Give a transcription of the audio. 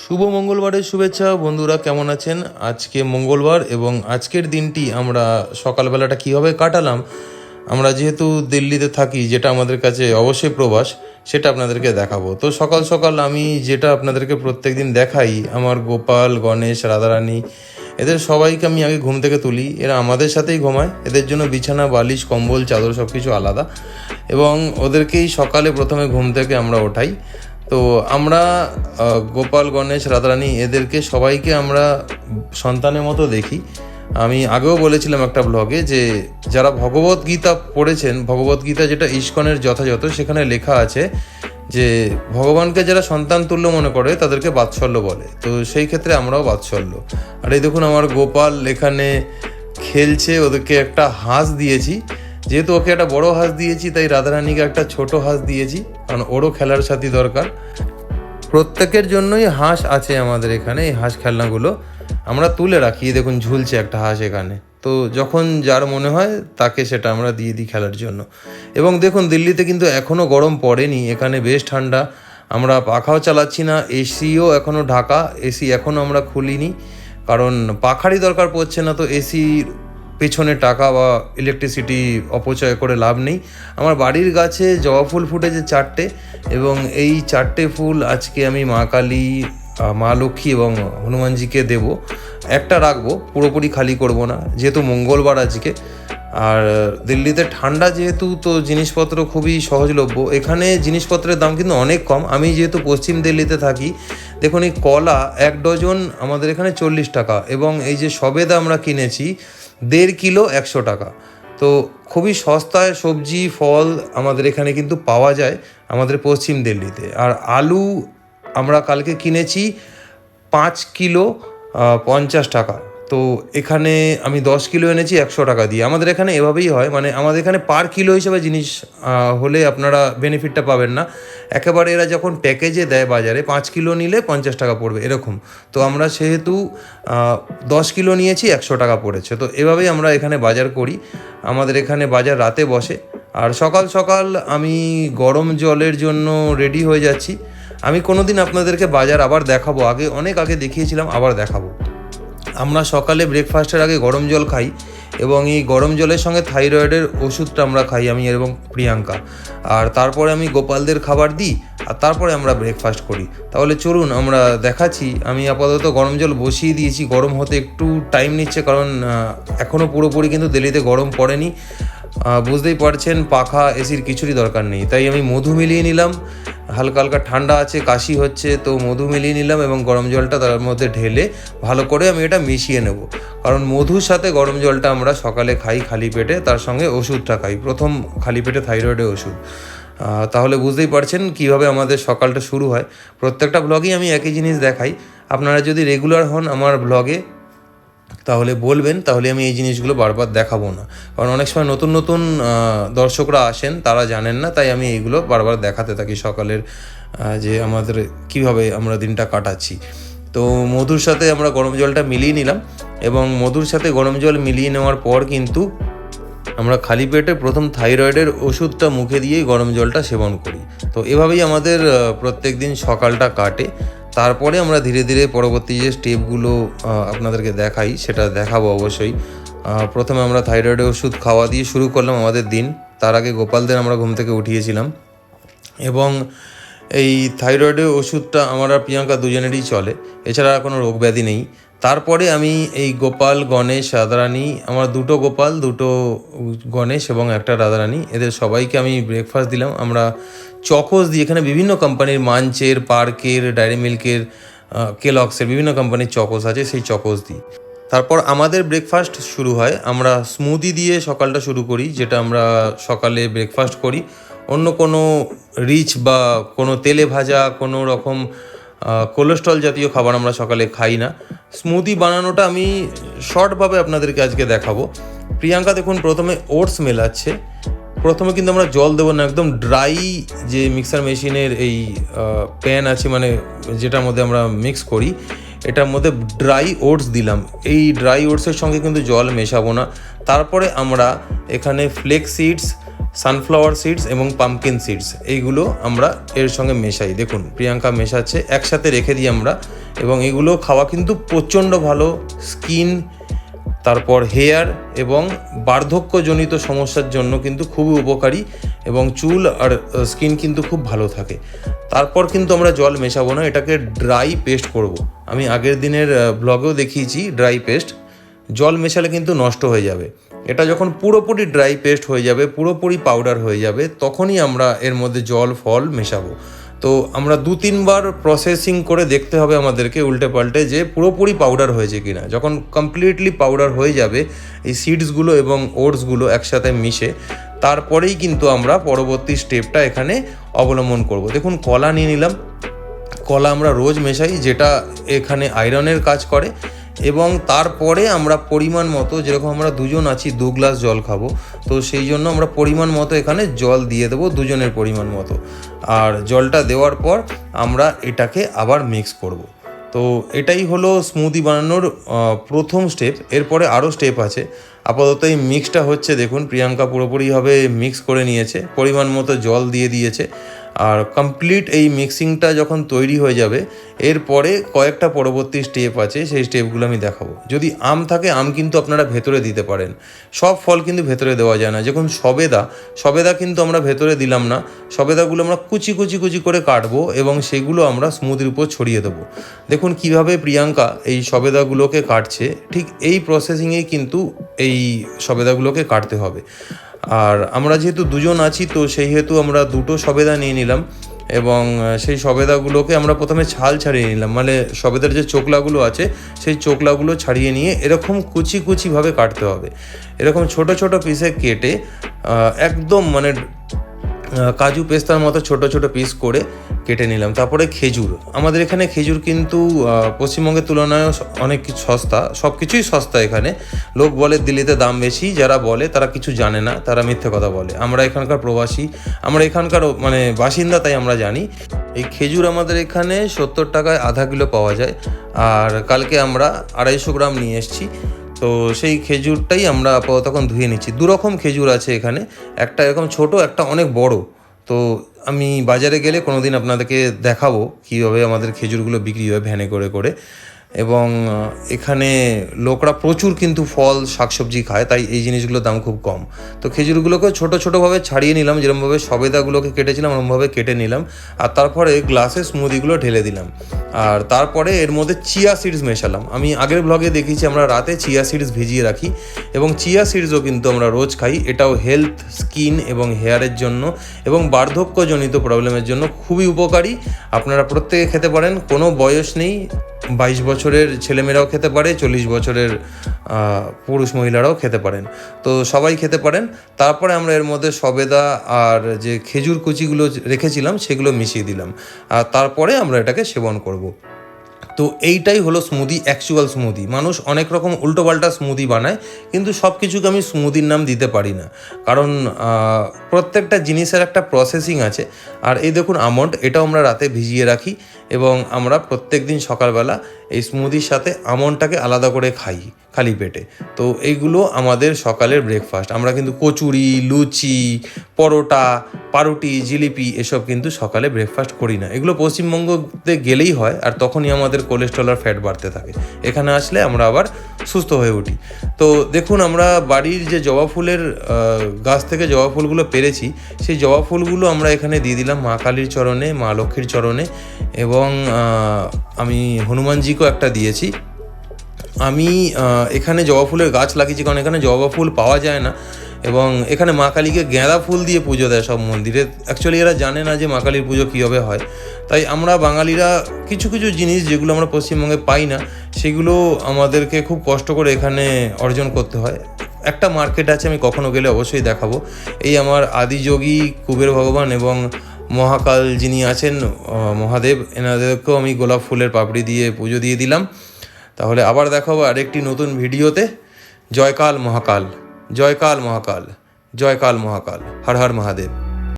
শুভ মঙ্গলবারের শুভেচ্ছা বন্ধুরা, কেমন আছেন? আজকে মঙ্গলবার এবং আজকের দিনটি আমরা সকালবেলাটা কীভাবে কাটালাম, আমরা যেহেতু দিল্লিতে থাকি, যেটা আমাদের কাছে অবশ্যই প্রবাস, সেটা আপনাদেরকে দেখাবো। তো সকাল সকাল আমি যেটা আপনাদেরকে প্রত্যেক দিন দেখাই, আমার গোপাল, গণেশ, রাধারানী, এদের সবাইকে আমি আগে ঘুম থেকে তুলি। এরা আমাদের সাথেই ঘুমায়, এদের জন্য বিছানা, বালিশ, কম্বল, চাদর সব কিছু আলাদা, এবং ওদেরকেই সকালে প্রথমে ঘুম থেকে আমরা ওঠাই। তো আমরা গোপাল, গণেশ, রাধারানী এদেরকে সবাইকে আমরা সন্তানের মতো দেখি। আমি আগেও বলেছিলাম একটা ব্লগে যে যারা ভগবদ্গীতা পড়েছেন, ভগবদ্গীতা যেটা ইস্কনের যথাযথ, সেখানে লেখা আছে যে ভগবানকে যারা সন্তান তুল্য মনে করে তাদেরকে বাৎসল্য বলে। তো সেই ক্ষেত্রে আমরাও বাৎসল্য। আর এই দেখুন আমার গোপাল এখানে খেলছে, ওদেরকে একটা হাঁস দিয়েছি। যেহেতু ওকে একটা বড় হাঁস দিয়েছি, তাই রাধারানীকে একটা ছোট হাঁস দিয়েছি, কারণ ওরও খেলার সাথী দরকার। প্রত্যেকের জন্যই হাঁস আছে আমাদের এখানে। এই হাঁস খেলনাগুলো আমরা তুলে রাখি, দেখুন ঝুলছে একটা হাঁস এখানে। তো যখন যার মনে হয় তাকে সেটা আমরা দিয়ে দিই খেলার জন্য। এবং দেখুন দিল্লিতে কিন্তু এখনও গরম পড়েনি, এখানে বেশ ঠান্ডা। আমরা পাখাও চালাচ্ছি না, এসিও এখনও ঢাকা, এসি এখনও আমরা খুলিনি, কারণ পাখারই দরকার পড়ছে না। তো এসির পেছনে টাকা বা ইলেকট্রিসিটি অপচয় করে লাভ নেই। আমার বাড়ির গাছে জবা ফুল ফুটেছে 4টে, এবং এই 4টে ফুল আজকে আমি মা কালী, মা লক্ষ্মী এবং হনুমানজিকে দেব। একটা রাখবো, পুরোপুরি খালি করব না, যেহেতু মঙ্গলবার আজকে। আর দিল্লিতে ঠান্ডা যেহেতু, তো জিনিসপত্র খুবই সহজলভ্য। এখানে জিনিসপত্রের দাম কিন্তু অনেক কম। আমি যেহেতু পশ্চিম দিল্লিতে থাকি, দেখুন এই কলা 1 ডজন আমাদের এখানে 40 টাকা, এবং এই যে সবেদা আমরা কিনেছি 1.5 কিলো 100 টাকা। তো খুবই সস্তায় সবজি ফল আমাদের এখানে কিন্তু পাওয়া যায় আমাদের পশ্চিম দিল্লিতে। আর আলু আমরা কালকে কিনেছি 5 কিলো 50 টাকা। তো এখানে আমি 10 কিলো এনেছি 100 টাকা দিয়ে। আমাদের এখানে এভাবেই হয়, মানে আমাদের এখানে পার কিলো হিসেবে জিনিস হলে আপনারা বেনিফিটটা পাবেন না। একেবারে এরা যখন প্যাকেজে দেয় বাজারে, 5 কিলো নিলে 50 টাকা পড়বে এরকম। তো আমরা সেহেতু 10 কিলো নিয়েছি, 100 টাকা পড়েছে। তো এভাবেই আমরা এখানে বাজার করি। আমাদের এখানে বাজার রাতে বসে। আর সকাল সকাল আমি গরম জলের জন্য রেডি হয়ে যাচ্ছি। আমি কোনোদিন আপনাদেরকে বাজার আবার দেখাবো, অনেক আগে দেখিয়েছিলাম, আবার দেখাবো। আমরা সকালে ব্রেকফাস্টের আগে গরম জল খাই, এবং এই গরম জলের সঙ্গে থাইরয়েডের ওষুধটা আমরা খাই, আমি এবং প্রিয়াঙ্কা। আর তারপরে আমি গোপালদের খাবার দিই, আর তারপরে আমরা ব্রেকফাস্ট করি। তাহলে চলুন আমরা দেখাচ্ছি। আমি আপাতত গরম জল বসিয়ে দিয়েছি, গরম হতে একটু টাইম নিচ্ছে, কারণ এখনও পুরোপুরি কিন্তু দিল্লিতে গরম পড়েনি। বুঝতেই পারছেন পাখা এসির কিছুরই দরকার নেই। তাই আমি মধু মিলিয়ে নিলাম, হালকা হালকা ঠান্ডা আছে, কাশি হচ্ছে, তো মধু মিলিয়ে নিলাম এবং গরম জলটা তার মধ্যে ঢেলে ভালো করে আমি এটা মিশিয়ে নেব। কারণ মধুর সাথে গরম জলটা আমরা সকালে খাই খালি পেটে, তার সঙ্গে ওষুধটা খাই, প্রথম খালি পেটে থাইরয়েডের ওষুধ। তাহলে বুঝতেই পারছেন কীভাবে আমাদের সকালটা শুরু হয়। প্রত্যেকটা ব্লগেই আমি একই জিনিস দেখাই। আপনারা যদি রেগুলার হন আমার ব্লগে তাহলে বলবেন, তাহলে আমি এই জিনিসগুলো বারবার দেখাবো না। কারণ অনেক সময় নতুন নতুন দর্শকরা আসেন, তারা জানেন না, তাই আমি এইগুলো বারবার দেখাতে থাকি সকালের যে আমাদের কিভাবে আমরা দিনটা কাটাচ্ছি। তো মধুর সাথে আমরা গরম জলটা মিলিয়ে নিলাম, এবং মধুর সাথে গরম জল মিলিয়ে নেওয়ার পর কিন্তু আমরা খালি পেটে প্রথম থাইরয়েডের ওষুধটা মুখে দিয়েই গরম জলটা সেবন করি। তো এভাবেই আমাদের প্রত্যেক দিন সকালটা কাটে। তারপরে আমরা ধীরে ধীরে পরবর্তী যে স্টেপগুলো আপনাদেরকে দেখাই সেটা দেখাবো অবশ্যই। প্রথমে আমরা থাইরয়েডের ওষুধ খাওয়া দিয়ে শুরু করলাম আমাদের দিন। তার আগে গোপালদের আমরা ঘুম থেকে উঠিয়েছিলাম, এবং এই থাইরয়েডের ওষুধটা আমার আর প্রিয়াঙ্কা দুজনেরই চলে, এছাড়া আর কোনো রোগ ব্যাধি নেই। তারপরে আমি এই গোপাল, গণেশ, রাধারানী, আমার 2টো গোপাল, 2টো গণেশ এবং একটা রাধারানী, এদের সবাইকে আমি ব্রেকফাস্ট দিলাম। আমরা চকোস দিই, এখানে বিভিন্ন কোম্পানির, মাঞ্চের, পার্কের, ডায়েরি মিল্কের, কেলগসের বিভিন্ন কোম্পানির চকোস আছে, সেই চকোস দিই। তারপর আমাদের ব্রেকফাস্ট শুরু হয়, আমরা স্মুদি দিয়ে সকালটা শুরু করি, যেটা আমরা সকালে ব্রেকফাস্ট করি। অন্য কোনো রিচ বা কোনো তেলে ভাজা কোনো রকম কোলেস্ট্রল জাতীয় খাবার আমরা সকালে খাই না। স্মুদি বানানোটা আমি শর্টভাবে আপনাদেরকে আজকে দেখাবো। প্রিয়াঙ্কা দেখুন প্রথমে ওটস মেলাচ্ছে। প্রথমে কিন্তু আমরা জল দেবো না, একদম ড্রাই যে মিক্সার মেশিনের এই প্যান আছে, মানে যেটার মধ্যে আমরা মিক্স করি, এটার মধ্যে ড্রাই ওটস দিলাম। এই ড্রাই ওটসের সঙ্গে কিন্তু জল মেশাবো না। তারপরে আমরা এখানে ফ্লেক্স সিডস, সানফ্লাওয়ার সিডস এবং পাম্পকিন সিডস এইগুলো আমরা এর সঙ্গে মেশাই। দেখুন প্রিয়াঙ্কা মেশাচ্ছে, একসাথে রেখে দিই আমরা এবং এগুলো খাওয়া কিন্তু প্রচণ্ড ভালো স্কিন, তারপর হেয়ার এবং বার্ধক্যজনিত সমস্যার জন্য কিন্তু খুবই উপকারী এবং চুল আর স্কিন কিন্তু খুব ভালো থাকে। তারপর কিন্তু আমরা জল মেশাবো না, এটাকে ড্রাই পেস্ট করব। আমি আগের দিনের ব্লগেও দেখিয়েছি ড্রাই পেস্ট। জল মেশালে কিন্তু নষ্ট হয়ে যাবে। এটা যখন পুরোপুরি ড্রাই পেস্ট হয়ে যাবে, পুরোপুরি পাউডার হয়ে যাবে, তখনই আমরা এর মধ্যে জল ফল মেশাবো। তো আমরা 2-3 বার প্রসেসিং করে দেখতে হবে আমাদেরকে উল্টে পাল্টে যে পুরোপুরি পাউডার হয়েছে কিনা। যখন কমপ্লিটলি পাউডার হয়ে যাবে এই সিডসগুলো এবং ওটসগুলো একসাথে মিশে, তারপরেই কিন্তু আমরা পরবর্তী স্টেপটা এখানে অবলম্বন করব। দেখুন কলা নিয়ে নিলাম। কলা আমরা রোজ মেশাই, যেটা এখানে আয়রনের কাজ করে। এবং তারপরে আমরা পরিমাণ মতো, যেরকম আমরা দুজন আছি 2 গ্লাস জল খাবো, তো সেই জন্য আমরা পরিমাণ মতো এখানে জল দিয়ে দেবো, দুজনের পরিমাণ মতো। আর জলটা দেওয়ার পর আমরা এটাকে আবার মিক্স করব। তো এটাই হলো স্মুদি বানানোর প্রথম স্টেপ। এরপরে আরও স্টেপ আছে। আপাতত এই মিক্সটা হচ্ছে, দেখুন প্রিয়াঙ্কা পুরোপুরিভাবে মিক্স করে নিয়েছে, পরিমাণ মতো জল দিয়ে দিয়েছে। আর কমপ্লিট এই মিক্সিংটা যখন তৈরি হয়ে যাবে, এরপরে কয়েকটা পরবর্তী স্টেপ আছে, সেই স্টেপগুলো আমি দেখাবো। যদি আম থাকে, আম কিন্তু আপনারা ভেতরে দিতে পারেন। সব ফল কিন্তু ভেতরে দেওয়া যায় না। যেমন সবেদা কিন্তু আমরা ভেতরে দিলাম না। সবেদাগুলো আমরা কুচি কুচি কুচি করে কাটবো এবং সেগুলো আমরা স্মুদির উপর ছড়িয়ে দেবো। দেখুন কিভাবে প্রিয়াঙ্কা এই সবেদাগুলোকে কাটছে, ঠিক এই প্রসেসিংয়েই কিন্তু এই সবেদাগুলোকে কাটতে হবে। আর আমরা যেহেতু দুজন আছি, তো সেই হেতু আমরা 2টো সবেদা নিয়ে নিলাম এবং সেই সবেদাগুলোকে আমরা প্রথমে ছাল ছাড়িয়ে নিলাম, মানে সবেদার যে চোকলাগুলো আছে সেই চোকলাগুলো ছাড়িয়ে নিয়ে এরকম কুচি কুচিভাবে কাটতে হবে। এরকম ছোট ছোট পিসে কেটে একদম মানে কাজু পেস্তার মতো ছোট ছোট পিস করে কেটে নিলাম। তারপরে খেজুর, আমাদের এখানে খেজুর কিন্তু পশ্চিমবঙ্গের তুলনায় অনেক কিছু সস্তা, সব কিছুই সস্তা এখানে। লোক বলে দিল্লিতে দাম বেশি, যারা বলে তারা কিছু জানে না, তারা মিথ্যে কথা বলে। আমরা এখানকার প্রবাসী, আমরা এখানকার মানে বাসিন্দা, তাই আমরা জানি। এই খেজুর আমাদের এখানে 70 টাকায় আধা কিলো পাওয়া যায়। আর কালকে আমরা 250 গ্রাম নিয়ে এসেছি। তো সেই খেজুরটাই আমরা আপাতত এখন ধুয়ে নিচ্ছি। 2 রকম খেজুর আছে এখানে, একটা এরকম ছোট, একটা অনেক বড়। তো আমি বাজারে গেলে কোনো দিন আপনাদেরকে দেখাবো কীভাবে আমাদের খেজুরগুলো বিক্রি হয় ভ্যানে করে করে। এবং এখানে লোকরা প্রচুর কিন্তু ফল শাকসবজি খায়, তাই এই জিনিসগুলোর দাম খুব কম। তো খেজুরগুলোকে ছোটো ছোটোভাবে ছাড়িয়ে নিলাম, যেরকমভাবে সবেদাগুলোকে কেটেছিলাম ওরকমভাবে কেটে নিলাম। আর তারপরে গ্লাসে স্মুদিগুলো ঢেলে দিলাম। আর তারপরে এর মধ্যে চিয়া সিডস মেশালাম। আমি আগের ব্লগে দেখিয়েছি আমরা রাতে চিয়া সিডস ভিজিয়ে রাখি, এবং চিয়া সিডসও কিন্তু আমরা রোজ খাই। এটাও হেলথ, স্কিন এবং হেয়ারের জন্য এবং বার্ধক্যজনিত প্রবলেমের জন্য খুবই উপকারী। আপনারা প্রত্যেকে খেতে পারেন, কোনো বয়স নেই। 22 বছরের ছেলেমেয়েরাও খেতে পারে, 40 বছরের পুরুষ মহিলারাও খেতে পারেন। তো সবাই খেতে পারেন। তারপরে আমরা এর মধ্যে সবেদা আর যে খেজুর কুচিগুলো রেখেছিলাম সেগুলো মিশিয়ে দিলাম। আর তারপরে আমরা এটাকে সেবন করব। তো এইটাই হলো স্মুদি, অ্যাকচুয়াল স্মুদি। মানুষ অনেক রকম উল্টোপাল্টা স্মুদি বানায়, কিন্তু সব কিছুকে আমি স্মুদির নাম দিতে পারি না, কারণ প্রত্যেকটা জিনিসের একটা প্রসেসিং আছে। আর এই দেখুন আমন্ড, এটাও আমরা রাতে ভিজিয়ে রাখি এবং আমরা প্রত্যেক দিন সকালবেলা এই স্মুদির সাথে আমন্ডটাকে আলাদা করে খাই খালি পেটে। তো এইগুলো আমাদের সকালের ব্রেকফাস্ট। আমরা কিন্তু কচুরি, লুচি, পরোটা, পাউরুটি, জিলিপি এসব কিন্তু সকালে ব্রেকফাস্ট করি না। এগুলো পশ্চিমবঙ্গতে গেলেই হয়, আর তখনই আমাদের কোলেস্ট্রল আর ফ্যাট বাড়তে থাকে। এখানে আসলে আমরা আবার সুস্থ হয়ে উঠি। তো দেখুন আমরা বাড়ির যে জবা ফুলের গাছ থেকে জবা ফুলগুলো পেরেছি, সেই জবা ফুলগুলো আমরা এখানে দিয়ে দিলাম মা কালীর চরণে, মা লক্ষ্মীর চরণে, এবং আমি হনুমানজিকেও একটা দিয়েছি। আমি এখানে জবা ফুলের গাছ লাগিয়েছি, কারণ এখানে জবা ফুল পাওয়া যায় না, এবং এখানে মা কালীকে গাঁদা ফুল দিয়ে পুজো দেয় সব মন্দিরে। অ্যাকচুয়ালি এরা জানে না যে মা কালীর পুজো কীভাবে হয়। তাই আমরা বাঙালিরা কিছু কিছু জিনিস যেগুলো আমরা পশ্চিমবঙ্গে পাই না, সেগুলো আমাদেরকে খুব কষ্ট করে এখানে অর্জন করতে হয়। একটা মার্কেট আছে, আমি কখনো গেলে অবশ্যই দেখাবো। এই আমার আদিযোগী কুবের ভগবান এবং মহাকাল যিনি আছেন মহাদেব, এনাদেরকেও আমি গোলাপ ফুলের পাপড়ি দিয়ে পুজো দিয়ে দিলাম। তাহলে আবার দেখাবো আরেকটি নতুন ভিডিওতে। জয়কাল মহাকাল, জয়কাল মহাকাল, জয়কাল মহাকাল, হর হর মহাদেব।